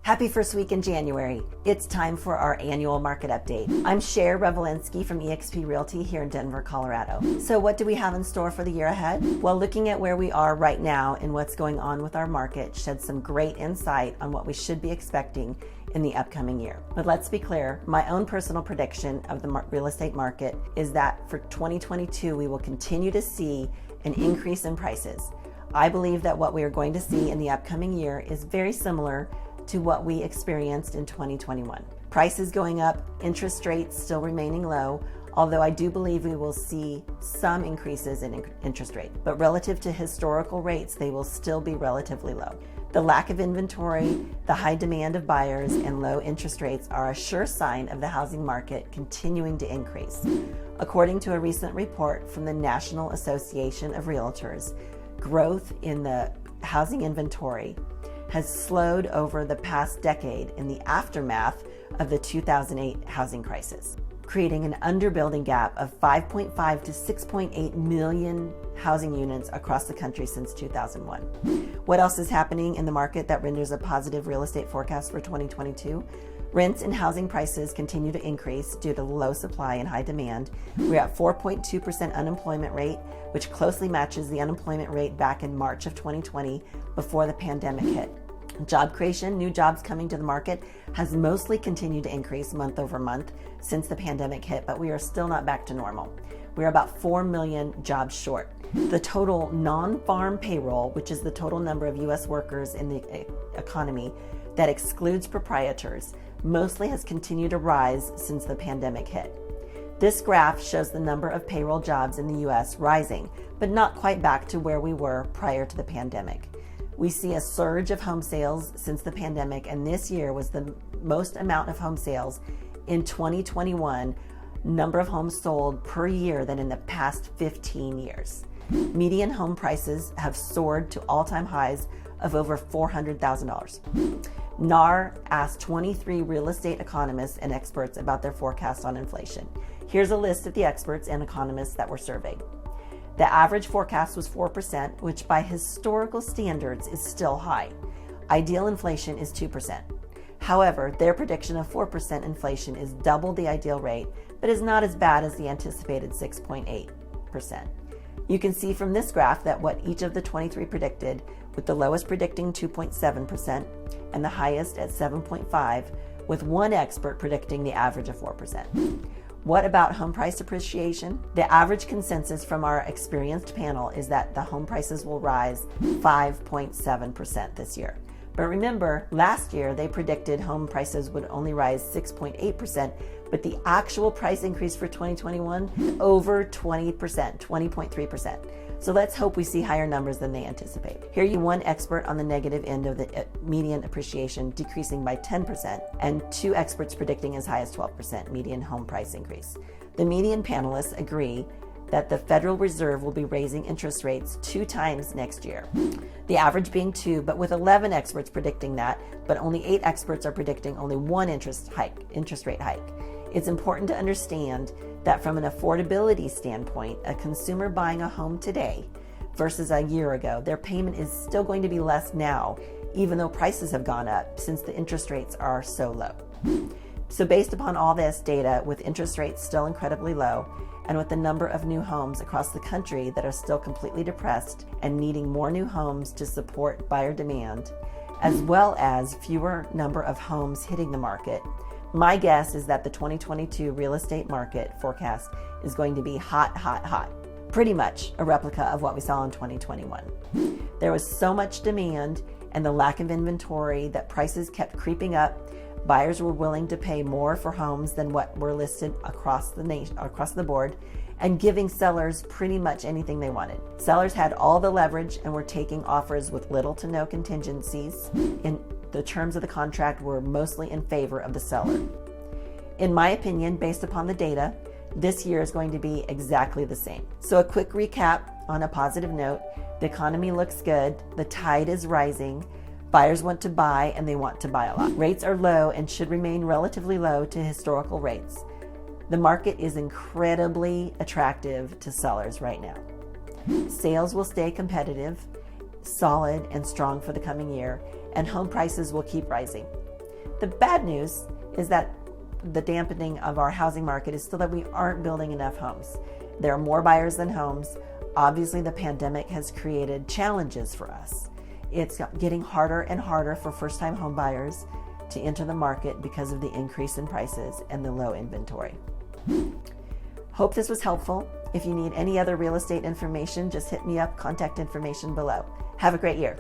Happy first week in January. It's time for our annual market update. I'm Cher Revolinski from eXp Realty here in Denver, Colorado. So what do we have in store for the year ahead? Well, looking at where we are right now and what's going on with our market sheds some great insight on what we should be expecting in the upcoming year. But let's be clear, my own personal prediction of the real estate market is that for 2022, we will continue to see an increase in prices. I believe that what we are going to see in the upcoming year is very similar to what we experienced in 2021. Prices going up, interest rates still remaining low, although I do believe we will see some increases in interest rate. But relative to historical rates, they will still be relatively low. The lack of inventory, the high demand of buyers, and low interest rates are a sure sign of the housing market continuing to increase. According to a recent report from the National Association of Realtors, growth in the housing inventory has slowed over the past decade in the aftermath of the 2008 housing crisis, creating an underbuilding gap of 5.5 to 6.8 million housing units across the country since 2001. What else is happening in the market that renders a positive real estate forecast for 2022? Rents and housing prices continue to increase due to low supply and high demand. We're at 4.2% unemployment rate, which closely matches the unemployment rate back in March of 2020 before the pandemic hit. Job creation, new jobs coming to the market, has mostly continued to increase month over month since the pandemic hit, but we are still not back to normal. We're about 4 million jobs short. The total non-farm payroll, which is the total number of U.S. workers in the economy that excludes proprietors, mostly has continued to rise since the pandemic hit. This graph shows the number of payroll jobs in the U.S. rising, but not quite back to where we were prior to the pandemic. We see a surge of home sales since the pandemic, and this year was the most amount of home sales in 2021, number of homes sold per year than in the past 15 years. Median home prices have soared to all-time highs of over $400,000. NAR asked 23 real estate economists and experts about their forecast on inflation. Here's a list of the experts and economists that were surveyed. The average forecast was 4%, which by historical standards is still high. Ideal inflation is 2%. However, their prediction of 4% inflation is double the ideal rate, but is not as bad as the anticipated 6.8%. You can see from this graph that what each of the 23 predicted, with the lowest predicting 2.7% and the highest at 7.5%, with one expert predicting the average of 4%. What about home price appreciation? The average consensus from our experienced panel is that the home prices will rise 5.7% this year. But remember, last year they predicted home prices would only rise 6.8%, but the actual price increase for 2021, over 20%, 20.3%. So let's hope we see higher numbers than they anticipate. Here you one expert on the negative end of the median appreciation decreasing by 10%, and two experts predicting as high as 12% median home price increase. The median panelists agree that the Federal Reserve will be raising interest rates 2 times next year. The average being 2, but with 11 experts predicting that, but only 8 experts are predicting only one interest rate hike. It's important to understand that from an affordability standpoint, a consumer buying a home today versus a year ago, their payment is still going to be less now, even though prices have gone up since the interest rates are so low. So based upon all this data, with interest rates still incredibly low, and with the number of new homes across the country that are still completely depressed and needing more new homes to support buyer demand, as well as fewer number of homes hitting the market, my guess is that the 2022 real estate market forecast is going to be hot, hot, hot. Pretty much a replica of what we saw in 2021. There was so much demand and the lack of inventory that prices kept creeping up. Buyers were willing to pay more for homes than what were listed across the board, and giving sellers pretty much anything they wanted. Sellers had all the leverage and were taking offers with little to no contingencies. The terms of the contract were mostly in favor of the seller. In my opinion, based upon the data, this year is going to be exactly the same. So a quick recap on a positive note: the economy looks good, the tide is rising, buyers want to buy and they want to buy a lot. Rates are low and should remain relatively low to historical rates. The market is incredibly attractive to sellers right now. Sales will stay competitive, solid, and strong for the coming year, and home prices will keep rising. The bad news is that the dampening of our housing market is still that we aren't building enough homes. There are more buyers than homes. Obviously, the pandemic has created challenges for us. It's getting harder and harder for first-time home buyers to enter the market because of the increase in prices and the low inventory. Hope this was helpful. If you need any other real estate information, just hit me up, contact information below. Have a great year.